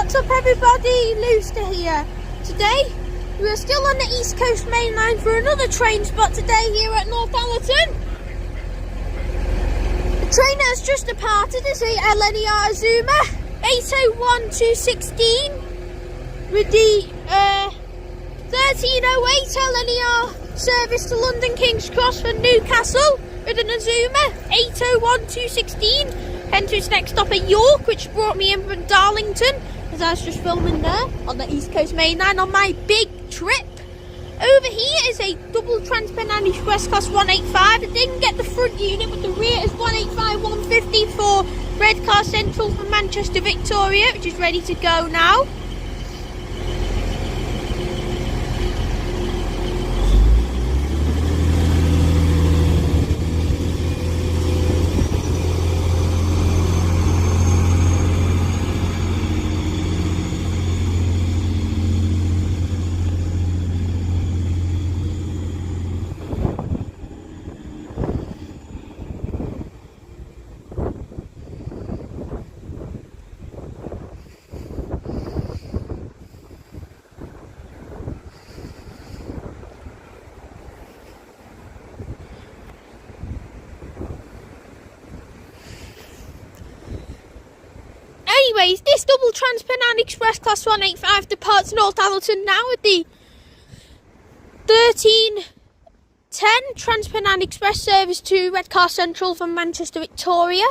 What's up everybody, Looster here. Today we are still on the East Coast Mainline for another train spot today here at Northallerton. The train has just departed as a LNER Azuma 801-216 with the 1308 LNER service to London King's Cross for Newcastle with an Azuma 801-216. Heading to its next stop at York, which brought me in from Darlington, as I was just filming there on the East Coast Mainline on my big trip. Over here is a double Transpennine Express class 185. I didn't get the front unit, but the rear is 185-150 for Redcar Central from Manchester Victoria, which is ready to go now. Anyways, this double Transpennine Express class 185 departs Northallerton now with the 1310 Transpennine Express service to Redcar Central from Manchester Victoria,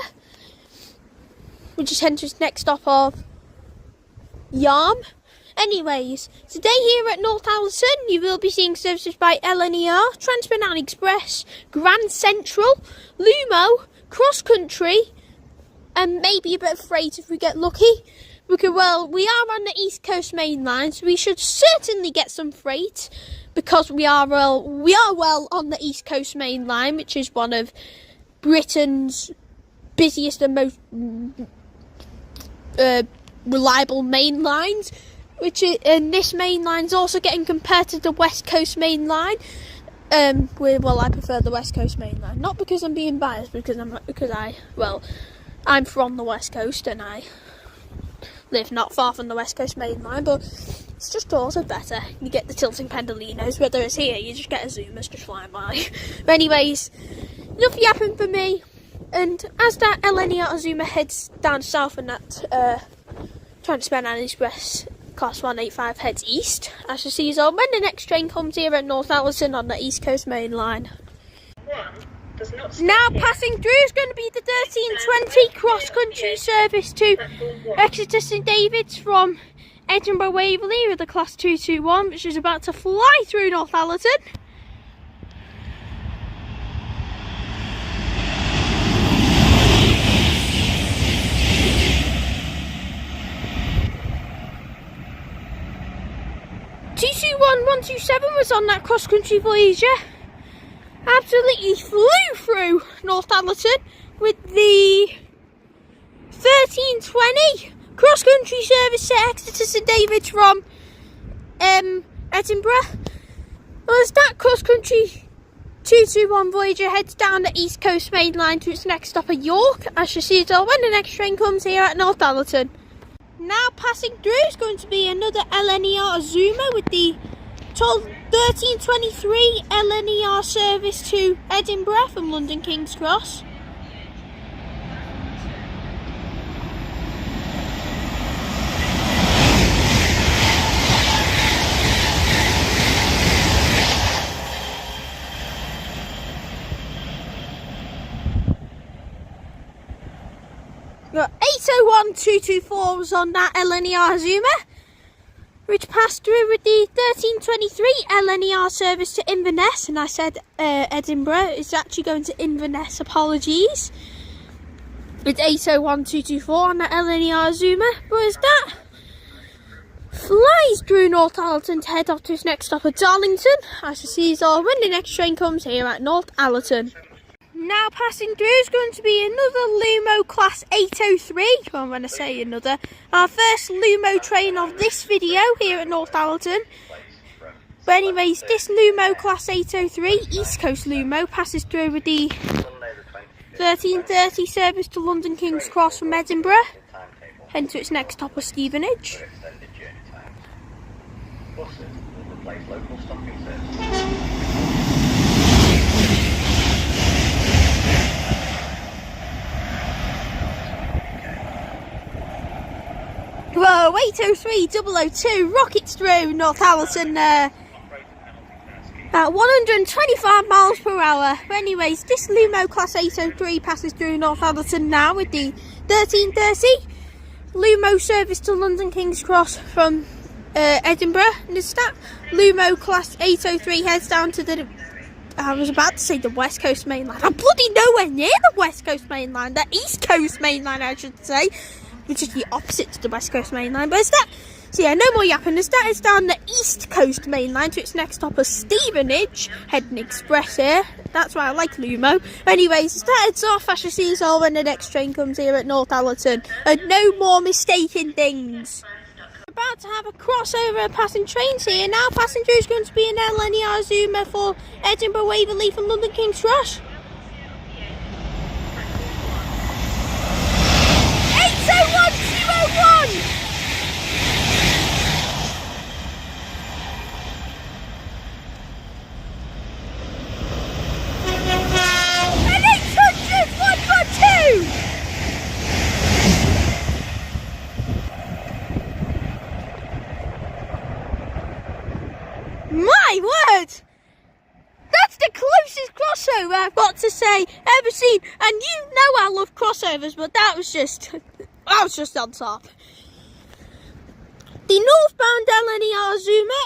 which is heading to its next stop of Yarm. Anyways, today here at Northallerton you will be seeing services by LNER, Transpennine Express, Grand Central, Lumo, Cross Country, and maybe a bit of freight if we get lucky. Because, well, we are on the East Coast Mainline, so we should certainly get some freight, because we are well on the East Coast Mainline, which is one of Britain's busiest and most reliable main lines. And this main line is also getting compared to the West Coast Mainline. Well, I prefer the West Coast Mainline, not because I'm being biased, I'm from the West Coast and I live not far from the West Coast Mainline, but it's just also better. You get the tilting pendolinos, whether it's here, you just get Azumas just flying by. But anyways, nothing happened for me, and as that LNER Azuma heads down south and that Transpennine Express class 185 heads east, I shall see you all when the next train comes here at Northallerton on the East Coast Mainline. Now passing through is going to be the 1320 cross-country service to Exeter St David's from Edinburgh Waverley with the class 221, which is about to fly through Northallerton. (221-127) was on that cross-country Voyager. Absolutely flew through Northallerton with the 1320 cross-country service to Exeter St David's from Edinburgh. Well, as that cross-country 221 Voyager heads down the East Coast Mainline to its next stop at York, I shall see it all when the next train comes here at Northallerton. Now passing through is going to be another LNER Azuma with the 1323 LNER service to Edinburgh from London King's Cross. Got 801-224 was on that LNER Azuma, which passed through with the 1323 LNER service to Inverness, and I said Edinburgh, it's actually going to Inverness, apologies. It's 801-224 on the LNER Azuma, but as that flies through Northallerton to head off to its next stop at Darlington, I shall see you all when the next train comes here at Northallerton. Now passing through is going to be another Lumo Class 803, I'm going to say another, our first Lumo train of this video here at Northallerton. But anyways, this Lumo Class 803, East Coast Lumo, passes through with the 1330 service to London King's Cross from Edinburgh. heading to its next stop of Stevenage. Buses will replace local stopping services. Whoa, 803-002 rockets through Northallerton at 125 miles per hour. But anyways, this Lumo Class 803 passes through Northallerton now with the 1330 Lumo service to London King's Cross from Edinburgh. And it's that Lumo Class 803 heads down to the, I was about to say the West Coast Mainline. I'm bloody nowhere near the West Coast Mainline, the East Coast Mainline I should say, which is the opposite to the West Coast Mainline. But it's that, so yeah, no more yapping. It's that is down the East Coast Mainline to its next stop of Stevenage, heading express here. That's why I like Lumo. Anyways, it's that it's off. I shall see us all when the next train comes here at Northallerton. And no more mistaking things. We're about to have a crossover of passing trains here. Now passenger is going to be an LNER Zoomer for Edinburgh, Waverley from London King's Cross. 801-201! And 800-112! My word! That's the closest crossover I've got to say ever seen. And you know I love crossovers, but that was just on top. The northbound LNER Zoomer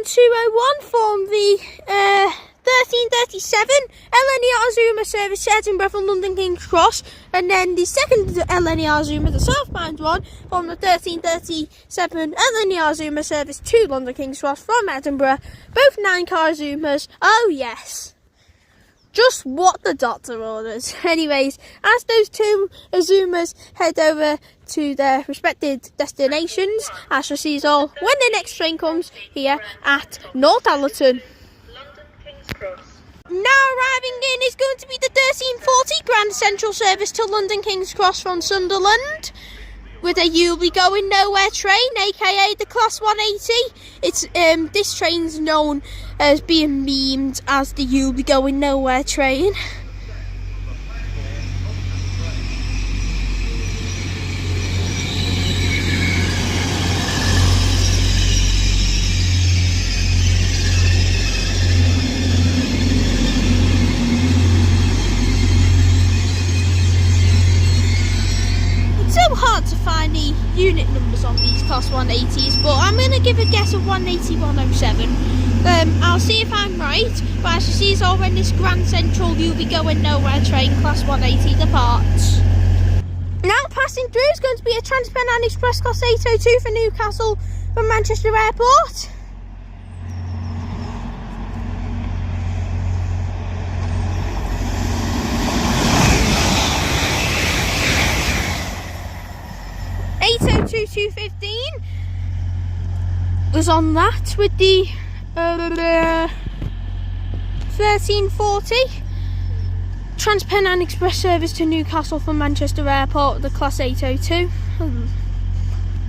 801-201 formed the 1337 LNER Zoomer service to Edinburgh from London King's Cross, and then the second LNER Zoomer, the southbound one, from the 1337 LNER Zoomer service to London King's Cross from Edinburgh. Both 9-car Zoomers. Oh yes, just what the doctor orders. Anyways, as those two Zoomers head over to their respective destinations, I shall see you all when the next train comes here at Northallerton. Now arriving in is going to be the 1340 Grand Central service to London King's Cross from Sunderland, with a You'll Be Going Nowhere train, aka the Class 180. It's this train's known as being memed as the You'll Be Going Nowhere train. Hard to find the unit numbers on these Class 180s, but I'm going to give a guess of 180-107. I'll see if I'm right, but I shall see you all when this Grand Central You'll Be Going Nowhere train Class 180 departs. Now passing through is going to be a Transpennine Express Class 802 for Newcastle from Manchester Airport. Was on that with the 1340 Transpennine Express service to Newcastle from Manchester Airport, the Class 802. I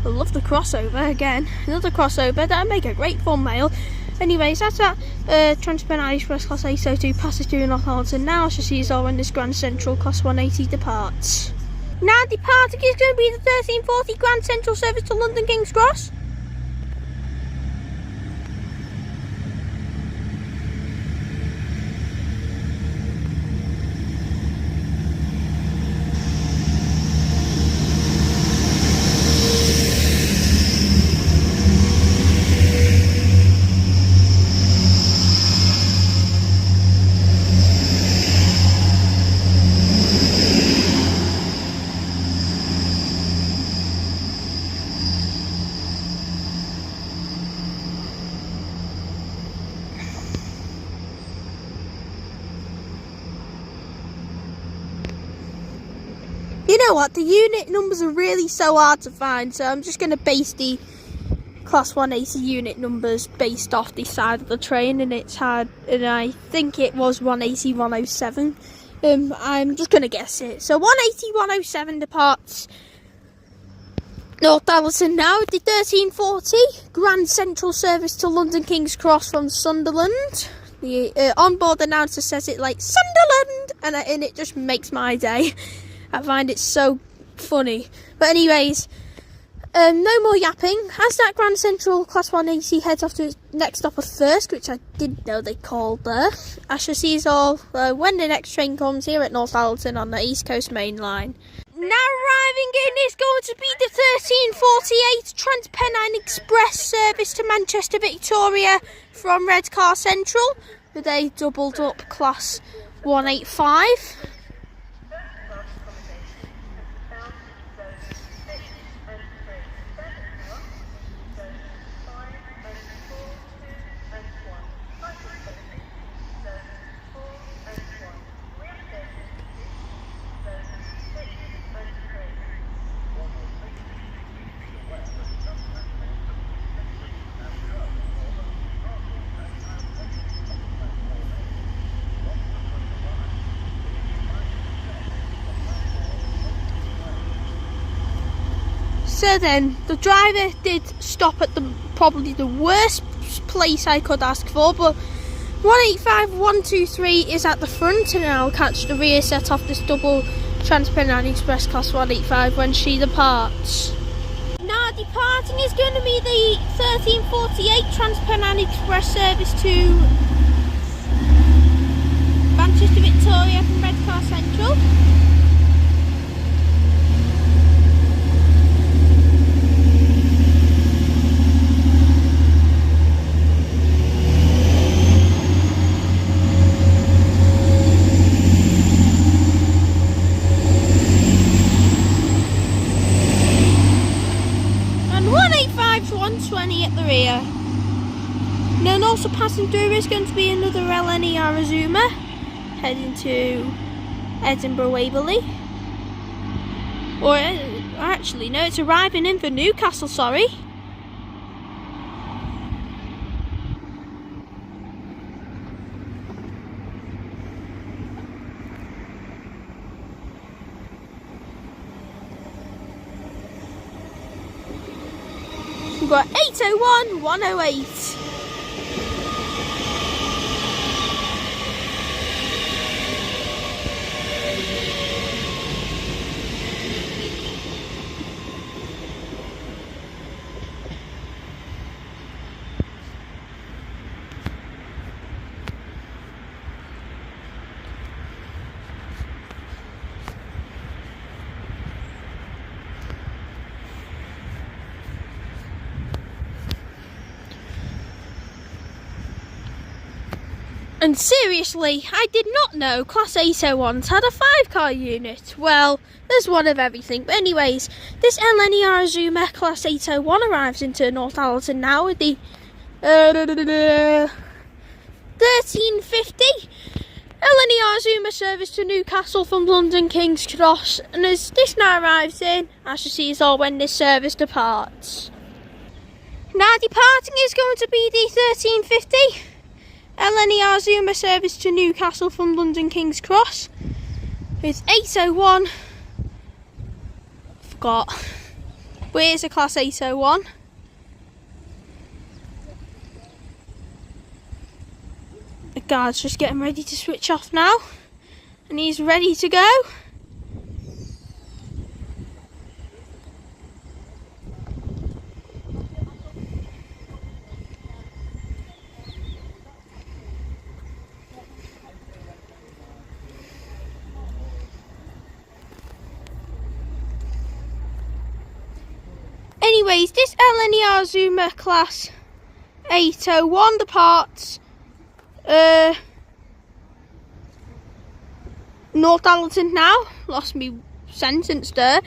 love the crossover again. Another crossover that'd make a great thumbnail. Anyways, that's that Transpennine Express Class 802 passes through Northallerton. Now I shall see you all when this Grand Central Class 180 departs. Now departing is going to be the 1340 Grand Central service to London King's Cross. You know what, the unit numbers are really so hard to find, so I'm just going to base the Class 180 unit numbers based off the side of the train, and it's hard, and I think it was 180-107. I'm just going to guess it. So 180-107 departs Northallerton now, the 1340 Grand Central service to London King's Cross from Sunderland. The onboard announcer says it like Sunderland, and it just makes my day. I find it so funny. But anyways, no more yapping. As that Grand Central Class 1 AC heads off to its next stop of Thirsk, which I didn't know they called there, I shall see us all when the next train comes here at Northallerton on the East Coast Mainline. Now arriving in is going to be the 1348 Transpennine Express service to Manchester Victoria from Redcar Central with a doubled up Class 185. So then, the driver did stop at probably the worst place I could ask for, but 185123 is at the front, and I'll catch the rear set off this double Transpennine Express Class 185 when she departs. Now departing is going to be the 1348 Transpennine Express service to Manchester Victoria from Redcar Central. And 185 to 120 at the rear. And then also passing through is going to be another LNER Azuma heading to Edinburgh Waverley. Or actually no, it's arriving in for Newcastle, sorry. We've got 801, 108. And seriously, I did not know Class 801s had a 5-car unit. Well, there's one of everything. But anyways, this LNER Azuma Class 801 arrives into Northallerton now with the 1350 LNER Azuma service to Newcastle from London King's Cross. And as this now arrives in, I shall see us all when this service departs. Now departing is going to be the 1350 LNER Azuma service to Newcastle from London King's Cross with 801. Forgot. Where's a Class 801? The guard's just getting ready to switch off now, and he's ready to go. Anyways, this LNER Azuma Class 801 departs Northallerton now. Lost me sentence there.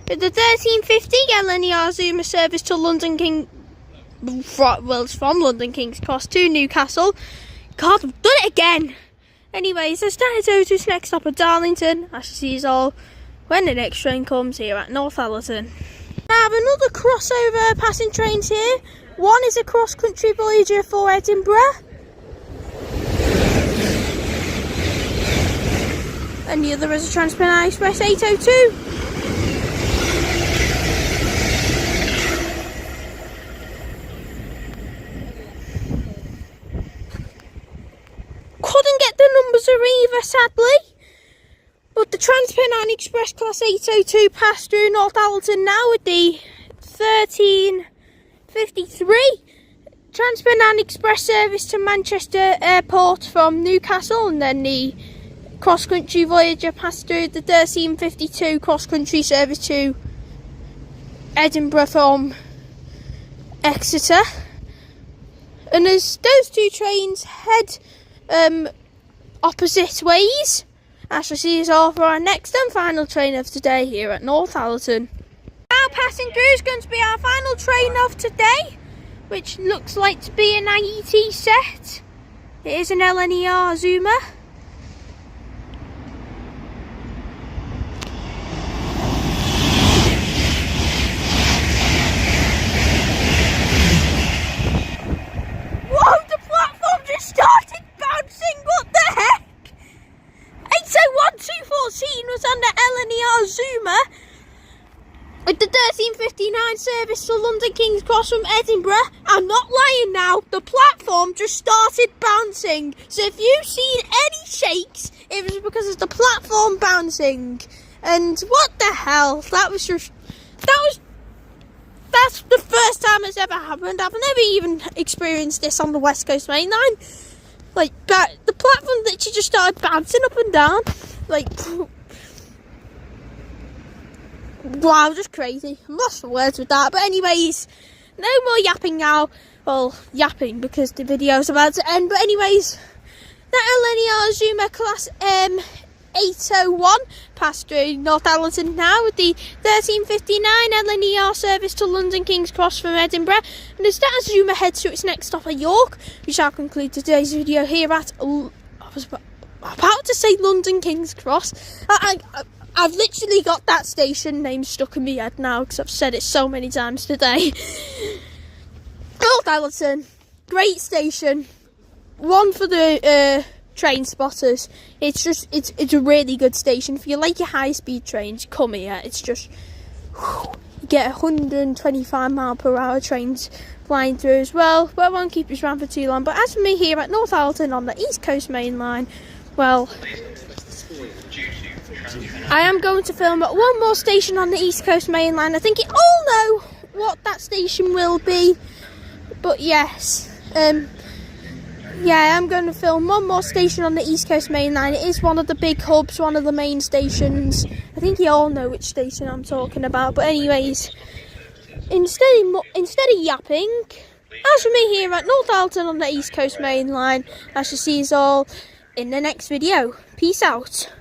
With the 1350 LNER Azuma service to London King, well, it's from London King's Cross to Newcastle. God, I've done it again. Anyways, let's start over to its next stop at Darlington. I shall see you all when the next train comes here at Northallerton. I have another crossover passing trains here. One is a cross-country Voyager for Edinburgh, and the other is a Transpennine Express 802. Transpennine Express Class 802 passed through Northallerton now with the 1353. Transpennine Express service to Manchester Airport from Newcastle, and then the cross-country Voyager passed through the 1352 cross-country service to Edinburgh from Exeter. And as those two trains head opposite ways, I shall see us all for our next and final train of today here at Northallerton. Now passing through is going to be our final train of today, which looks like to be an IET set. It is an LNER zoomer. Whoa, the platform just started bouncing, what the heck? 801214 was on the LNER zoomer with the 1359 service to London King's Cross from Edinburgh. I'm not lying now, the platform just started bouncing. So if you've seen any shakes, it was because of the platform bouncing. And what the hell, that's the first time it's ever happened. I've never even experienced this on the West Coast Mainline. Like, the platform literally just started bouncing up and down. Like, wow, just crazy. I'm lost for words with that. But anyways, no more yapping now. Well, yapping because the video's about to end. But anyways, that LNER Zoomer Class 801 passed through Northallerton now with the 1359 LNER service to London King's Cross from Edinburgh. And as that Zoomer heads to its next stop at York, we shall conclude today's video here at, I was about to say London King's Cross. I've literally got that station name stuck in my head now because I've said it so many times today. Northallerton, great station. One for the Trainspotters. It's a really good station. If you like your high speed trains, come here. It's just you get 125-mile-per-hour trains flying through as well. But I won't keep this around for too long. But as for me here at Northallerton on the East Coast Mainline, well, I am going to film at one more station on the East Coast Mainline. I think you all know what that station will be. But yes, yeah, I'm going to film one more station on the East Coast Mainline. It is one of the big hubs, one of the main stations. I think you all know which station I'm talking about. But anyways, instead of yapping, as for me here at Northallerton on the East Coast Mainline, I shall see you all in the next video. Peace out.